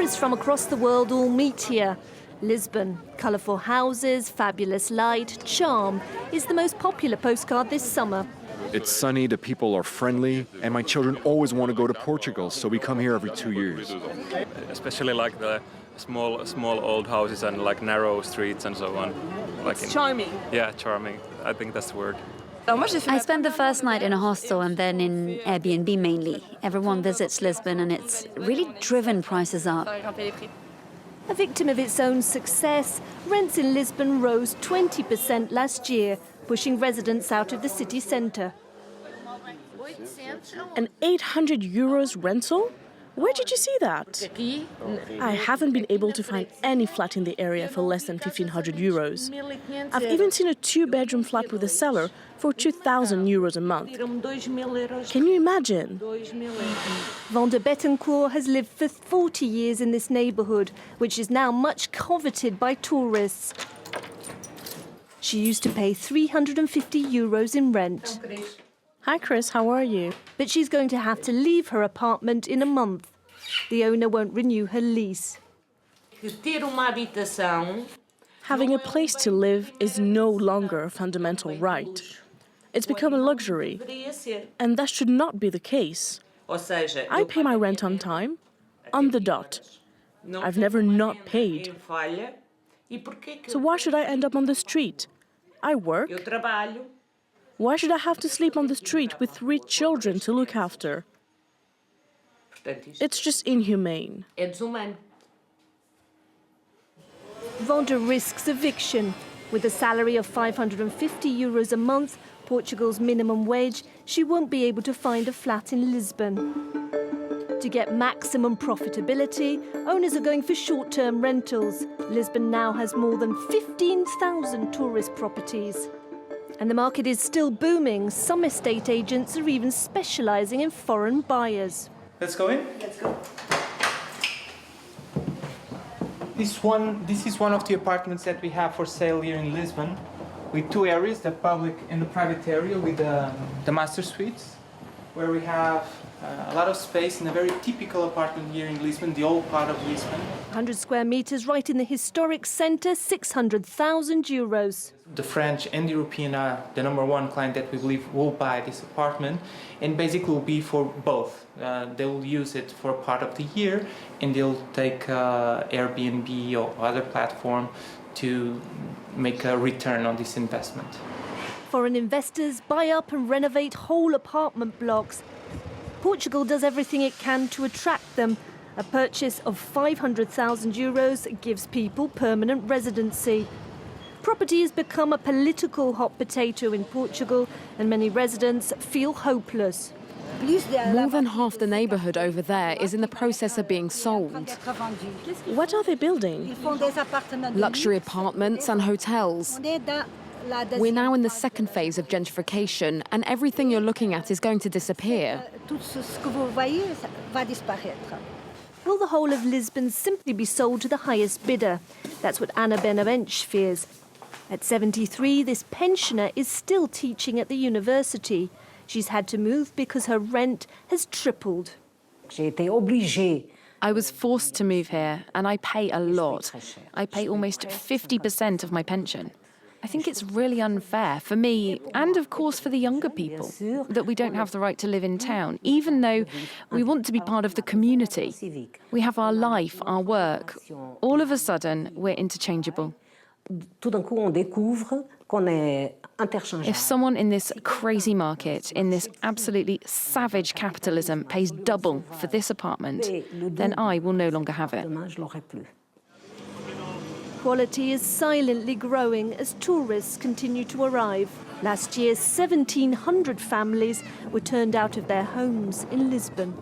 Tourists from across the world all meet here. Lisbon, colourful houses, fabulous light, charm is the most popular postcard this summer. It's sunny, the people are friendly, and my children always want to go to Portugal, so we come here every 2 years. Especially like the small old houses and like narrow streets and so on. It's charming. Yeah, charming. I think that's the word. I spent the first night in a hostel and then in Airbnb mainly. Everyone visits Lisbon and it's really driven prices up. A victim of its own success, rents in Lisbon rose 20% last year, pushing residents out of the city centre. An 800 euros rental? Where did you see that? I haven't been able to find any flat in the area for less than 1,500 euros. I've even seen a 2-bedroom flat with a cellar for 2,000 euros a month. Can you imagine? Vanda Betancourt has lived for 40 years in this neighbourhood, which is now much coveted by tourists. She used to pay 350 euros in rent. Hi Chris, how are you? But she's going to have to leave her apartment in a month. The owner won't renew her lease. Having a place to live is no longer a fundamental right. It's become a luxury, and that should not be the case. I pay my rent on time, on the dot. I've never not paid. So why should I end up on the street? I work. Why should I have to sleep on the street with 3 children to look after? It's just inhumane. Vanda risks eviction. With a salary of 550 euros a month, Portugal's minimum wage, she won't be able to find a flat in Lisbon. To get maximum profitability, owners are going for short-term rentals. Lisbon now has more than 15,000 tourist properties. And the market is still booming. Some estate agents are even specialising in foreign buyers. Let's go in. Let's go. This is one of the apartments that we have for sale here in Lisbon, with 2 areas, the public and the private area, with the master suites, where we have a lot of space in a very typical apartment here in Lisbon, the old part of Lisbon. 100 square metres right in the historic centre, 600,000 euros. The French and European are the #1 client that we believe will buy this apartment, and basically will be for both. They will use it for a part of the year, and they'll take Airbnb or other platform to make a return on this investment. Foreign investors buy up and renovate whole apartment blocks. Portugal does everything it can to attract them. A purchase of 500,000 euros gives people permanent residency. Property has become a political hot potato in Portugal, and many residents feel hopeless. More than half the neighbourhood over there is in the process of being sold. What are they building? Luxury apartments and hotels. We're now in the second phase of gentrification, and everything you're looking at is going to disappear. Will the whole of Lisbon simply be sold to the highest bidder? That's what Ana Benavente fears. At 73, this pensioner is still teaching at the university. She's had to move because her rent has tripled. I was forced to move here, and I pay a lot. I pay almost 50% of my pension. I think it's really unfair for me, and of course for the younger people, that we don't have the right to live in town, even though we want to be part of the community. We have our life, our work. All of a sudden, we're interchangeable. If someone in this crazy market, in this absolutely savage capitalism, pays double for this apartment, then I will no longer have it. Quality is silently growing as tourists continue to arrive. Last year, 1,700 families were turned out of their homes in Lisbon.